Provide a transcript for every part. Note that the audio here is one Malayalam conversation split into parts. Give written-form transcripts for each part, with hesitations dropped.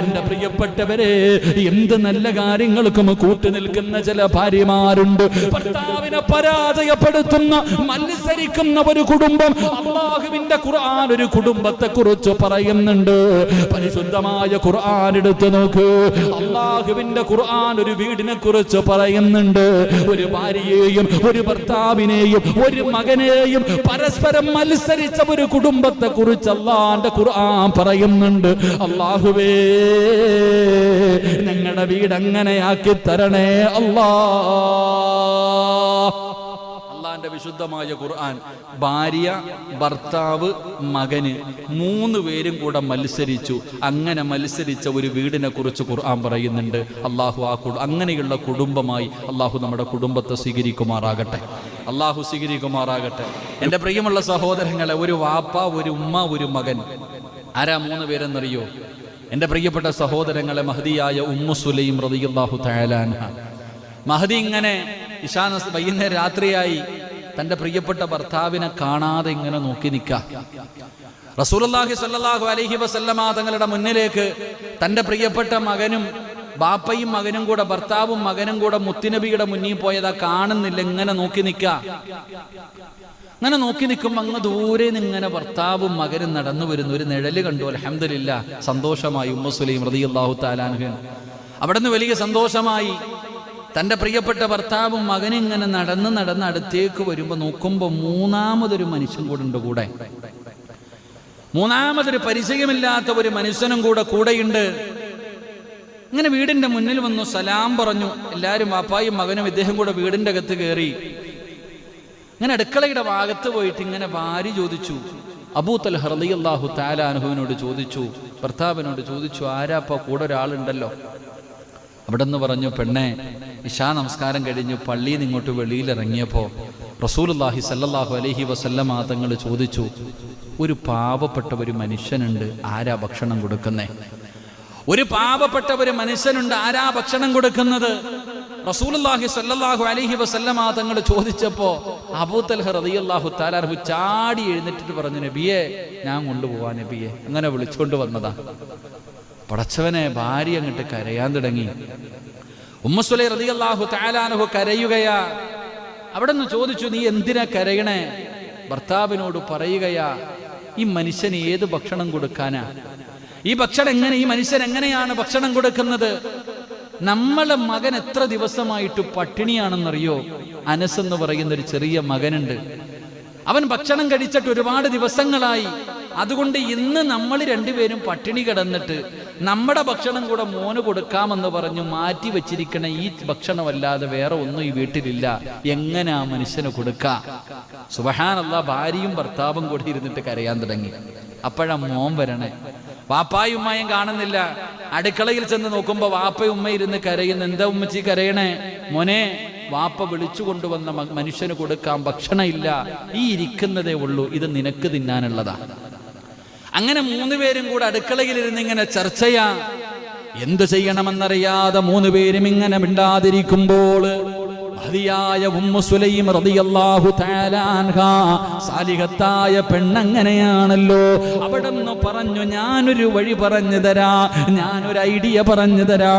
എന്റെ പ്രിയപ്പെട്ടവരെ, എന്ത് നല്ല കാര്യങ്ങൾക്കും കൂട്ടുനിൽക്കുന്ന ചില ഭാര്യമാരുണ്ട്. ഭർത്താവിനെ പരാജയപ്പെടുത്തുന്ന, മത്സരിക്കുന്ന ഒരു കുടുംബം. അല്ലാഹുവിന്റെ ഖുർആൻ ഒരു കുടുംബത്തെ കുറിച്ച് പറയുന്നുണ്ട്. പരിശുദ്ധമായ ഖുർആൻ എടുത്തു നോക്ക്. അല്ലാഹുവിന്റെ ഖുർആൻ ഒരു വീടിനെ കുറിച്ച് പറയുന്നുണ്ട്. ഒരു ഭാര്യയെയും ഒരു ഭർത്താവിനെയും ഒരു മകനെയും പരസ്പരം മത്സരിച്ച ഒരു കുടുംബത്തെ കുറിച്ച് അല്ലാഹുവിന്റെ ഖുർആൻ പറയുന്നുണ്ട്. അല്ലാഹുവേ, ഞങ്ങളുടെ വീട് അങ്ങനെയാക്കി തരണേ അല്ലാഹ്. അല്ലാഹുവിന്റെ വിശുദ്ധമായ ഖുർആൻ ഭാര്യ, ഭർത്താവ്, മകന് 3 പേരും കൂടെ മത്സരിച്ചു. അങ്ങനെ മത്സരിച്ച ഒരു വീടിനെ കുറിച്ച് ഖുർആൻ പറയുന്നുണ്ട്. അല്ലാഹു അങ്ങനെയുള്ള കുടുംബമായി അല്ലാഹു നമ്മുടെ കുടുംബത്തെ സ്വീകരിക്കുമാറാകട്ടെ. അല്ലാഹു സ്വീകരിക്കുമാറാകട്ടെ. എൻ്റെ പ്രിയമുള്ള സഹോദരങ്ങളെ, ഒരു വാപ്പ, ഒരു ഉമ്മ, ഒരു മകൻ. ആരാ 3 പേരെന്നറിയോ? എൻ്റെ പ്രിയപ്പെട്ട സഹോദരങ്ങളെ, മഹദിയായ ഉമ്മു സുലൈം റളിയല്ലാഹു തആല അൻഹ. മഹദി ഇങ്ങനെ വൈകുന്നേരം രാത്രിയായി തൻ്റെ പ്രിയപ്പെട്ട ഭർത്താവിനെ കാണാതെ ഇങ്ങനെ നോക്കി നിൽക്കാം. റസൂലുള്ളാഹി സ്വല്ലല്ലാഹു അലൈഹി വസല്ലമ തങ്ങളുടെ മുന്നിലേക്ക് തൻ്റെ പ്രിയപ്പെട്ട മകനും ബാപ്പയും മകനും കൂടെ, ഭർത്താവും മകനും കൂടെ മുത്തുനബിയുടെ മുന്നിൽ പോയതാ. കാണുന്നില്ല, ഇങ്ങനെ നോക്കി നിൽക്കാം. അങ്ങനെ നോക്കി നിൽക്കുമ്പോൾ അങ്ങ് ദൂരെ നിന്നിങ്ങനെ ഭർത്താവും മകനും നടന്നു വരുന്നു. ഒരു നിഴല് കണ്ടു. അൽഹംദുലില്ലാഹ്, സന്തോഷമായി ഉമ്മു സുലൈം റളിയല്ലാഹു തആല അൻഹ. അവിടെ നിന്ന് വലിയ സന്തോഷമായി. തൻ്റെ പ്രിയപ്പെട്ട ഭർത്താവും മകനും ഇങ്ങനെ നടന്ന് അടുത്തേക്ക് വരുമ്പോൾ നോക്കുമ്പോൾ 3-മതൊരു മനുഷ്യൻ കൂടെ ഉണ്ട്. കൂടെ 3-മതൊരു പരിചയമില്ലാത്ത ഒരു മനുഷ്യനും കൂടെയുണ്ട്. ഇങ്ങനെ വീടിന്റെ മുന്നിൽ വന്നു, സലാം പറഞ്ഞു. എല്ലാവരും വാപ്പായും മകനും ഇദ്ദേഹം കൂടെ വീടിന്റെ അകത്ത് കയറി. ഇങ്ങനെ അടുക്കളയുടെ ഭാഗത്ത് പോയിട്ട് ഇങ്ങനെ ഭാര്യ ചോദിച്ചു, അബൂ തൽഹ റളിയല്ലാഹു തആല അൻഹുവിനോട് ചോദിച്ചു, ഭർത്താവിനോട് ചോദിച്ചു, ആരാപ്പ കൂടെ ഒരാളുണ്ടല്ലോ? അവിടെ നിന്ന് പറഞ്ഞു, പെണ്ണെ, ഇശാ നമസ്കാരം കഴിഞ്ഞു പള്ളിയിൽ നിന്ന് ഇങ്ങോട്ട് വെളിയിലിറങ്ങിയപ്പോൾ റസൂലുള്ളാഹി സ്വല്ലല്ലാഹു അലൈഹി വസല്ലമ തങ്ങൾ ചോദിച്ചു, ഒരു പാവപ്പെട്ട ഒരു മനുഷ്യനുണ്ട്, ആരാ ഭക്ഷണം കൊടുക്കുന്നേ? ഒരു പാവപ്പെട്ട ഒരു മനുഷ്യനുണ്ട്, ആരാ ഭക്ഷണം കൊടുക്കുന്നത്? റസൂലുള്ളാഹി സ്വല്ലല്ലാഹു അലൈഹി വസല്ലമ തങ്ങൾ ചോദിച്ചപ്പോ അബൂ തൽഹ റളിയല്ലാഹു തആല അൻഹു ചാടി എഴുന്നേറ്റിട്ട് പറഞ്ഞു, നബിയെ, ഞാൻ കൊണ്ടുപോവാ നബിയെ. അങ്ങനെ വിളിച്ചുകൊണ്ട് വന്നതാ. പടച്ചവനെ, ഭാര്യ അങ്ങോട്ട് കരയാൻ തുടങ്ങി. ഉമ്മു സുലൈം റളിയല്ലാഹു തആല അൻഹു കരയുകയാ. അവിടെ നിന്ന് ചോദിച്ചു, നീ എന്തിനാ കരയണേ? ഭർത്താവിനോട് പറയുകയാ, ഈ മനുഷ്യന് ഏത് ഭക്ഷണം കൊടുക്കാനാ? ഈ മനുഷ്യൻ എങ്ങനെയാണ് ഭക്ഷണം കൊടുക്കുന്നത്? നമ്മളെ മകൻ എത്ര ദിവസമായിട്ട് പട്ടിണിയാണെന്നറിയോ? അനസ് എന്ന് പറയുന്ന ഒരു ചെറിയ മകനുണ്ട്. അവൻ ഭക്ഷണം കഴിച്ചിട്ട് ഒരുപാട് ദിവസങ്ങളായി. അതുകൊണ്ട് ഇന്ന് നമ്മൾ 2 പേരും പട്ടിണി കിടന്നിട്ട് നമ്മുടെ ഭക്ഷണം കൂടെ മോന് കൊടുക്കാമെന്ന് പറഞ്ഞു മാറ്റി വെച്ചിരിക്കണ ഈ ഭക്ഷണമല്ലാതെ വേറെ ഒന്നും ഈ വീട്ടിലില്ല. എങ്ങനെ ആ മനുഷ്യന് കൊടുക്കാം? സുബ്ഹാനല്ലാഹ്, ഭാര്യയും ഭർത്താവും കൂടി ഇരുന്നിട്ട് കരയാൻ തുടങ്ങി. അപ്പോഴാ മോൻ വരണേ. വാപ്പായും ഉമ്മയും കാണുന്നില്ല. അടുക്കളയിൽ ചെന്ന് നോക്കുമ്പോ വാപ്പയും ഉമ്മ ഇരുന്ന് കരയുന്നു. എന്താ ഉമ്മച്ചി കരയണേ? മോനെ, വാപ്പ വിളിച്ചു കൊണ്ടുവന്ന മനുഷ്യന് കൊടുക്കാൻ ഭക്ഷണം ഇല്ല, ഈ ഇരിക്കുന്നതേ ഉള്ളൂ, ഇത് നിനക്ക് തിന്നാനുള്ളതാ. അങ്ങനെ 3 പേരും കൂടെ അടുക്കളയിൽ ഇരുന്ന് ഇങ്ങനെ ചർച്ചയാ. എന്ത് ചെയ്യണമെന്നറിയാതെ 3 പേരും ഇങ്ങനെ മിണ്ടാതിരിക്കുമ്പോൾ മഹദിയായ ഉമ്മു സുലൈം റളിയല്ലാഹു തആല അൻഹ, സാലിഹത്തായ പെണ്ണങ്ങനെയാണല്ലോ, അവിടെന്ന് പറഞ്ഞു, ഞാനൊരു വഴി പറഞ്ഞു തരാ, ഞാനൊരു ഐഡിയ പറഞ്ഞു തരാ.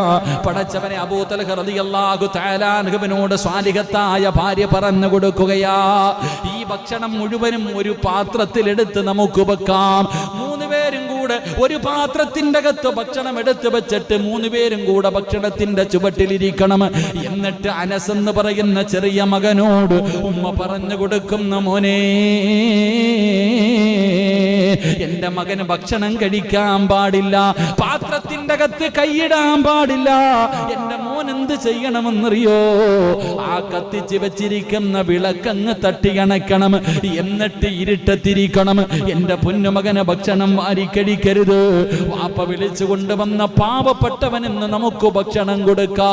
പടച്ചവനെ, അബൂ തൽഹ റളിയല്ലാഹു തആല അൻഹുവിനോട് സാലിഹത്തായ ഭാര്യ പറഞ്ഞു കൊടുക്കുകയാ, ഈ ഭക്ഷണം മുഴുവനും ഒരു പാത്രത്തിലെടുത്ത് നമുക്ക് വെക്കാം. 3 പേരും കൂടെ ഒരു പാത്രത്തിന്റെ അകത്ത് ഭക്ഷണം എടുത്ത് വെച്ചിട്ട് 3 പേരും കൂടെ ഭക്ഷണത്തിന്റെ ചുവട്ടിലിരിക്കണം. എന്നിട്ട് അനസ് എന്ന് പറയുന്ന ചെറിയ മകനോട് ഉമ്മ പറഞ്ഞു കൊടുക്കുന്ന, മോനെ, എന്റെ മകന് ഭക്ഷണം കഴിക്കാൻ പാടില്ല, പാത്രത്തിന്റെ അകത്ത് കൈയിടാൻ പാടില്ല. എന്റെ മോൻ എന്ത് ചെയ്യണമെന്നറിയോ? ആ കത്തിച്ച് വെച്ചിരിക്കുന്ന വിളക്കങ്ങ് തട്ടിയണക്കണം, എന്നിട്ട് ഇരുട്ടത്തിരിക്കണം. എന്റെ പൊന്നുമകന് ഭക്ഷണം വാരിക്കടിക്കരുത്. വാപ്പ വിളിച്ചു കൊണ്ടുവന്ന പാവപ്പെട്ടവനെന്ന് നമുക്ക് ഭക്ഷണം കൊടുക്കാ.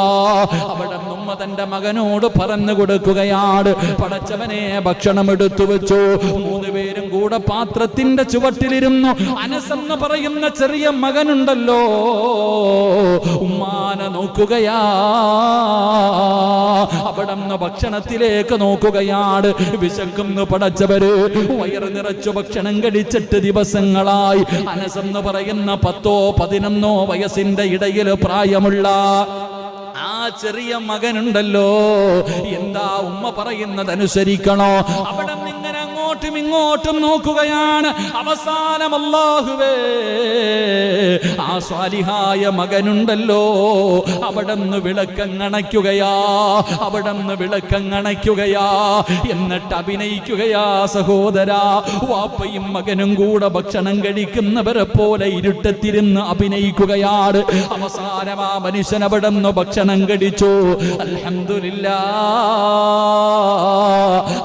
അവിടെ ഉമ്മ തന്റെ മകനോട് പറഞ്ഞു കൊടുക്കുകയാണ്, പടച്ചവനെ, ഭക്ഷണം എടുത്തു വെച്ചു. 3 പേരും കൂടെ പാത്രത്തിന്റെ ചുവട്ടിലിരുന്നു. അനസ് എന്ന് പറയുന്ന ചെറിയ മകനുണ്ടല്ലോ, ഉമ്മാന മോനെ നോക്കുകയാ. അവിടുന്ന് ഭക്ഷണത്തിലേക്ക് നോക്കുകയാണ്. വിശക്കുന്നു പടച്ചവര്. വയറ് നിറച്ചു ഭക്ഷണം കഴിച്ചിട്ട് ദിവസങ്ങളായി. അനസ് എന്ന് പറയുന്ന 10-11 വയസ്സിന്റെ ഇടയിൽ പ്രായമുള്ള ആ ചെറിയ മകനുണ്ടല്ലോ, എന്താ ഉമ്മ പറയുന്നത് അനുസരിക്കണോ? അവിടെ ഇങ്ങനെ അങ്ങോട്ടും ഇങ്ങോട്ടും നോക്കുകയാണ്. അവസാനം അല്ലാഹുവേ, ആ സ്വാലിഹായ മകനുണ്ടല്ലോ, അവിടെന്ന് വിളക്കങ്ങണയ്ക്കുകയാ, അവിടെന്ന് വിളക്കങ്ങണയ്ക്കുകയാ. എന്നിട്ട് അഭിനയിക്കുകയാ സഹോദരാ. വാപ്പയും മകനും കൂടെ ഭക്ഷണം കഴിക്കുന്നവരെ പോലെ ഇരുട്ടത്തിരുന്ന് അഭിനയിക്കുകയാണ്. അവസാനം ആ മനുഷ്യൻ അവിടെന്ന് ഭക്ഷണം കഴിച്ചു. അൽഹംദുലില്ലാഹ്,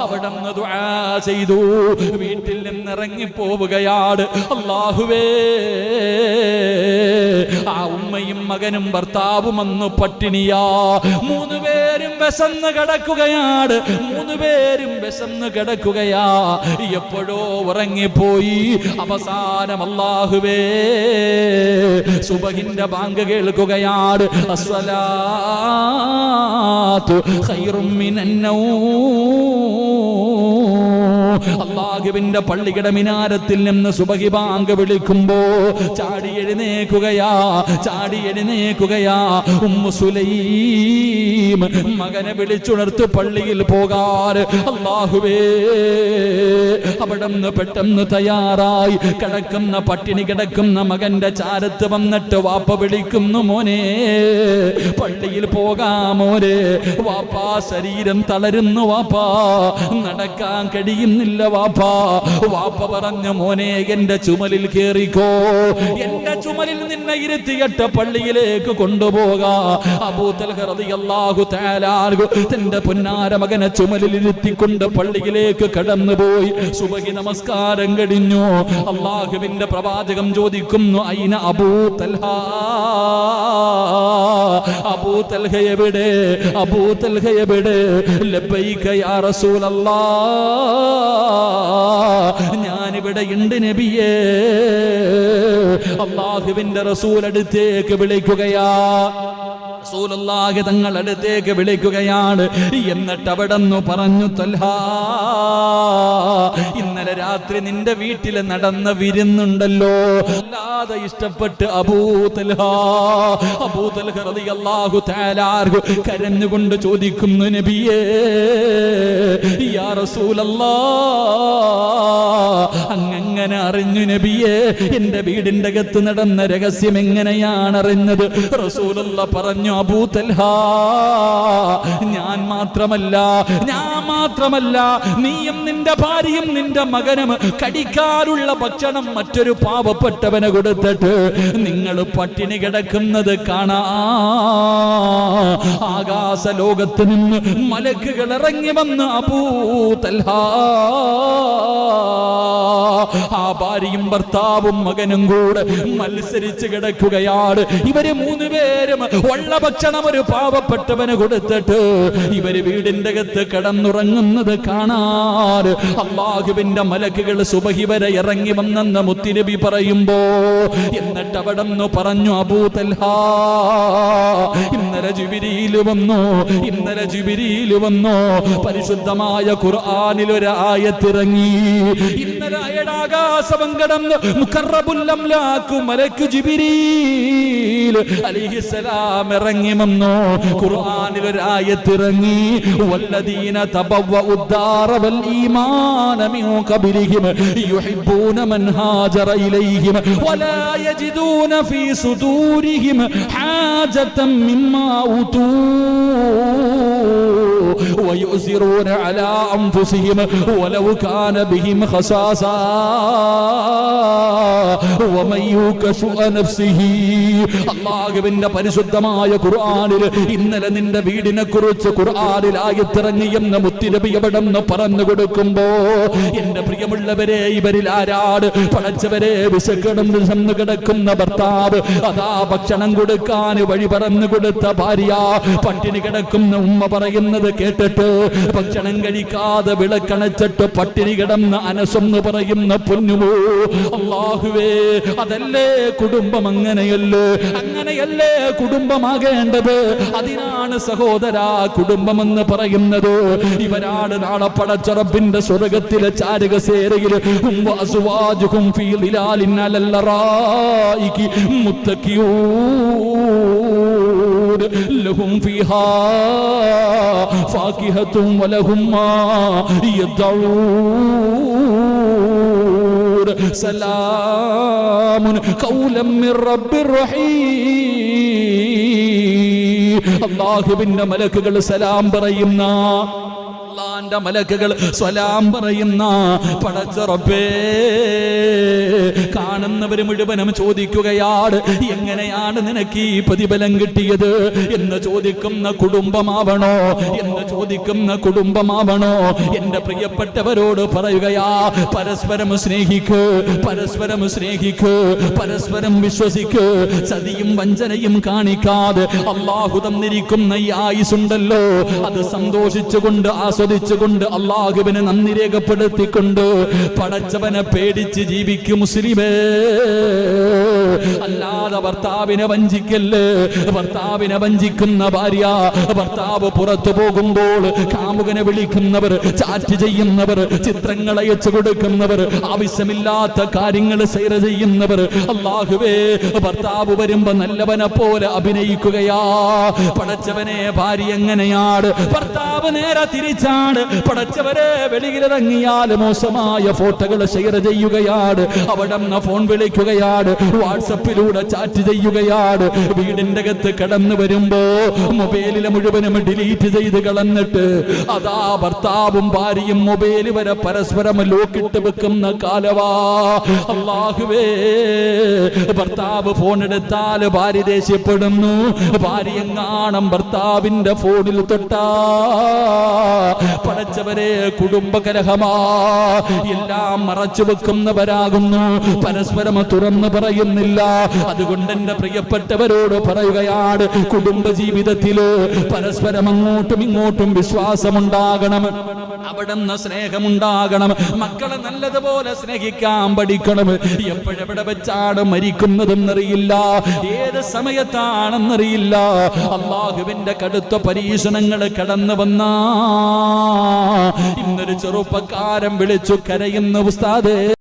അവിടെന്ന് ദുആ ചെയ്തു. വീട്ടിൽ നിന്ന് ഇറങ്ങിപ്പോവുകയാണ്. അല്ലാഹുവേ, ആ ഉമ്മയും മകനും ഭർത്താവും അന്ന് പട്ടിണിയാ. 3 പേരും വിശന്ന് കിടക്കുകയാണ്. 3 പേരും വിശന്ന് കിടക്കുകയാ. എപ്പോഴോ ഉറങ്ങിപ്പോയി. അവസാനം അല്ലാഹുവേ, സുബഹിന്റെ ബാങ്ക് കേൾക്കുകയാണ്. അസ്സലാത്തു ഖൈറും മിനൻ നൗം. അല്ലാഹുവിന്റെ പള്ളിയുടെ മിനാരത്തിൽ നിന്ന് സുബഹി ബാങ്ക് വിളിക്കുമ്പോ ചാടി എഴുന്നേക്കുകയാ, ചാടി എഴുന്നേക്കുകയാ. ഉമ്മു സുലൈം മകനെ വിളിച്ചുണർത്ത് പള്ളിയിൽ പോകാറ്. അല്ലാഹുവേ, അവിടുന്ന് പെട്ടെന്ന് തയ്യാറായി കിടക്കുന്ന, പട്ടിണി കിടക്കുന്ന മകന്റെ ചാരത്ത് വന്നിട്ട് വാപ്പ വിളിക്കുന്നു, മോനെ പള്ളിയിൽ പോകാമോരെ. വാപ്പാ ശരീരം തളരുന്നു, വാപ്പാ നടക്കാൻ കഴിയുന്നില്ല വാപ്പാ. വാപ്പ പറഞ്ഞു, മോനെ എന്റെ ചുമലിൽ കേറിക്കോ, എന്റെ ചുമലിൽ നിന്നെ ഇരുത്തിയിട്ട് പള്ളിയിലേക്ക് കൊണ്ടുപോകാ. അബൂ തൽഹ റളിയല്ലാഹു തആല അൻഹു തന്റെ പൊന്നാര മകനെ ചുമലിൽ ഇരുത്തിക്കൊണ്ട് പള്ളിയിലേക്ക് കടന്നുപോയി. സുബഹി നമസ്കാരം കഴിഞ്ഞു. അല്ലാഹുവിന്റെ പ്രവാചകം ചോദിക്കുന്നു, ഐന അബൂ തൽഹ, അബൂ തൽഹ എവിടെ, അബൂ തൽഹ എവിടെ? ലബ്ബൈക യാ റസൂലല്ലാഹ്, ഞാനിവിടെ ഉണ്ട് നബിയേ. അല്ലാഹുവിന്റെ റസൂൽ അടുത്തേക്ക് വിളിക്കുകയാ, റസൂലുള്ളാഹി തങ്ങൾ അടുത്തേക്ക് വിളിക്കുകയാണ്. എന്നിട്ട് അവിടെന്ന് പറഞ്ഞു, തൽഹാ, ഇന്നലെ രാത്രി നിന്റെ വീട്ടിൽ നടന്ന വിരുന്നുണ്ടല്ലോ, അല്ലാതെ ഇഷ്ടപ്പെട്ട് അബൂ തൽഹ, അബൂ തൽഹ റളിയല്ലാഹു തആല അൻഹു കരഞ്ഞുകൊണ്ട് ചോദിക്കുന്നു, നബിയേ യാ റസൂലല്ലാഹ്, അങ്ങനെ അറിഞ്ഞു നബിയേ? എന്റെ വീടിന്റെ അകത്ത് നടന്ന രഹസ്യം എങ്ങനെയാണ് അറിഞ്ഞത്? റസൂലുള്ളാഹി പറഞ്ഞു, അബൂ തൽഹ, ഞാൻ മാത്രമല്ല നീയും നിന്റെ ഭാര്യയും നിന്റെ മകനും കടിക്കാനുള്ള ഭക്ഷണം മറ്റൊരു പാവപ്പെട്ടവന് കൊടുത്തിട്ട് നിങ്ങൾ പട്ടിണി കിടക്കുന്നത് കാണാ. ആകാശ ലോകത്ത് നിന്ന് മലക്കുകൾ ഇറങ്ങി വന്ന് അബൂ തൽഹ, ആ ഭാര്യയും ഭർത്താവും മകനും കൂടെ മത്സരിച്ച് കിടക്കുകയാണ്. ഇവര് 3 പേരും ഉള്ള ഭക്ഷണം ഒരു പാവപ്പെട്ടവന് കൊടുത്തിട്ട് ഇവര് വീടിന്റെ അകത്ത് കിടന്നുറങ്ങുന്നത് കാണാൻ അല്ലാഹുവിന്റെ മലക്കുകൾ സുബഹി വരെ ഇറങ്ങി വന്നെന്ന് മുത്തുനബി പറയുമ്പോ, എന്നിട്ട് അവിടെന്ന് പറഞ്ഞു, അബൂ തൽഹ, ഇന്നലെ ജിബ്രീൽ വന്നു, പരിശുദ്ധമായ ഖുർആനിൽ ഒരു ആയത്തിറങ്ങി. ഇന്നലെ ആകാശം കടന്ന് മുഖറബുൽ അംലാഖ് മലക്ക് ജിബ്രീൽ അലൈഹിസ്സലാം ഇറങ്ങി വന്നു. ഖുർആനിൽ ഒരു ആയത്തിറങ്ങി, വല്ലദീന തബവ്വഉദ്ദാറ വൽ ഈമാന മിൻ ഖബ്രിഹിം യുഹിബ്ബൂന മൻ ഹാജറ ഇലൈഹിം വലാ യജിദൂന ഫീ സുദൂരിഹിം ഹാജതൻ മിമ്മാ ഊതൂ വയുസിറൂന അലാ അൻഫുസിഹിം വലൗ കാന ബിഹിം ഖസാസാ വമൻ യൂക ശുഅ നഫ്സിഹി. അല്ലാഹുവിന്റെ പരിശുദ്ധമായ ഖുർആനിൽ ഇന്നലെ നിന്റെ വീടിനെ കുറിച്ച് ഖുർആനിൽ ആയത്തിറങ്ങിയെന്ന് മുത്തുനബി എവിടെന്ന് പറഞ്ഞു കൊടുക്കുമ്പോ, എന്റെ പ്രിയമുള്ളവരെ, ഇവരിൽ ആരാട് പടച്ചവരെ വിശന്ന് കിടക്കുന്ന ഭർത്താവ്, അതാ ഭക്ഷണം കൊടുക്കാൻ വഴി പറഞ്ഞു കൊടുത്ത ഭാര്യ, പട്ടിണി കിടക്കുന്ന ഉമ്മ പറയുന്നത് കേട്ടിട്ട് ഭക്ഷണം കഴിക്കാതെ വിളക്കണച്ചിട്ട് പട്ടിണി കിടന്ന അനസെന്ന് പറയുന്ന പൊന്നുമോ അല്ലാഹുവേ, അതല്ലേ കുടുംബം? അങ്ങനെയല്ലേ കുടുംബമാകേണ്ടത്? അതിനാണ് സഹോദരാ കുടുംബമെന്ന് പറയുന്നത്. ഇവരാണ് നാളെ പടച്ച റബ്ബിന്റെ സ്വർഗ്ഗത്തിലെ ചാരുകസേരയിൽ വഅസ്വാജുഹും ഫീ ളിലാലിൻ അലൽ ലറായികി മുത്തഖിയൂൻ ലഹും ഫീഹാ ഫാകിഹത്തും വലഹും മാ യദ്ഊൻ സലാമുൻ ഖൗലൻ മിർ റബ്ബിർ റഹീം. അല്ലാഹുവിന്റെ മലക്കുകൾ സലാം പറയുന്ന, അല്ലാഹുവിന്റെ മലക്കുകൾ സലാം പറയുന്ന പടച്ച റബ്ബേ, കാണുന്നവർ മുഴുവനും ചോദിക്കുകയാണ് എങ്ങനെയാണ് നിനക്ക് ഈ പ്രതിഫലം കിട്ടിയത് എന്ന് ചോദിക്കുന്ന കുടുംബമാവണോ? എന്റെ പ്രിയപ്പെട്ടവരോട് പറയുകയാ, പരസ്പരം സ്നേഹിക്ക്, പരസ്പരം വിശ്വസിക്ക്, ചതിയും വഞ്ചനയും കാണിക്കാതെ അല്ലാഹു തന്നിരിക്കുന്ന ഈ ആയുസുണ്ടല്ലോ അത് സന്തോഷിച്ചുകൊണ്ട് ആസ്വദിച്ചുകൊണ്ട് അല്ലാഹുവിനെ നന്ദി രേഖപ്പെടുത്തിക്കൊണ്ട് പടച്ചവനെ പേടിച്ച് ജീവിക്കും മുസ്ലിമേ. അല്ലാതെ ഭർത്താവിനെ വഞ്ചിക്കല്ലേ. ഭർത്താവിനെ വഞ്ചിക്കുന്ന ഭാര്യ, ഭർത്താവ് പുറത്തു പോകുമ്പോൾ കാമുകനെ വിളിക്കുന്നവർ, ചാറ്റ് ചെയ്യുന്നവർ, ചിത്രങ്ങൾ അയച്ചു കൊടുക്കുന്നവർ, ആവശ്യമില്ലാത്ത കാര്യങ്ങൾ ഷെയർ ചെയ്യുന്നവർ, അല്ലാഹുവേ ഭർത്താവ് വരുമ്പോ നല്ലവനെ പോലെ അഭിനയിക്കുകയാ. പടച്ചവനെ, ഭാര്യ എങ്ങനെയാണ്? ഭർത്താവ് നേരെ തിരിച്ചാണ്. പടച്ചവരെ, വെളിയിലിറങ്ങിയാൽ മോശമായ ഫോട്ടോകൾ ഷെയർ ചെയ്യുകയാണ്, അവിടെ ഫോൺ വിളിക്കുകയാണ്, വാട്സപ്പിലൂടെ ചാറ്റ് ചെയ്യുകയാണ്. വീടിന്റെ അകത്ത് കടന്നു വരുമ്പോ മൊബൈലിലെ മുഴുവനും ഡിലീറ്റ് ചെയ്ത് കളഞ്ഞിട്ട് അതാ ഭർത്താവും ഭാര്യയും മൊബൈൽ വരെ പരസ്പരം ലോക്കിട്ട് വെക്കുന്ന കാലവാ. അല്ലാഹുവേ, ഭർത്താവ് ഫോൺ എടുത്താൽ ഭാര്യ ദേഷ്യപ്പെടുന്നു. ഭാര്യ എങ്ങാണം ഭർത്താവിന്റെ ഫോണിൽ തൊട്ടാ പടച്ചവരെ കുടുംബകലഹമാ. എല്ലാം മറച്ചു വെക്കുന്നവരാകുന്നു, പരസ്പരം തുറന്നു പറയുന്നില്ല. അതുകൊണ്ട് എന്റെ പ്രിയപ്പെട്ടവരോട് പറയുകയാണ്, കുടുംബജീവിതത്തില് പരസ്പരം അങ്ങോട്ടും ഇങ്ങോട്ടും വിശ്വാസമുണ്ടാകണം, അവിടുന്ന് സ്നേഹമുണ്ടാകണം. മക്കളെ നല്ലതുപോലെ സ്നേഹിക്കാൻ പഠിക്കണം. എപ്പോഴെവിടെ വെച്ചാണ് മരിക്കുന്നതെന്നറിയില്ല, ഏത് സമയത്താണെന്നറിയില്ല. അല്ലാഹുവിന്റെ കടുത്ത പരീക്ഷണങ്ങൾ കടന്നു വന്നാ ഇന്നൊരു ചെറുപ്പക്കാരൻ വിളിച്ചു കരയുന്ന ഉസ്താദേ,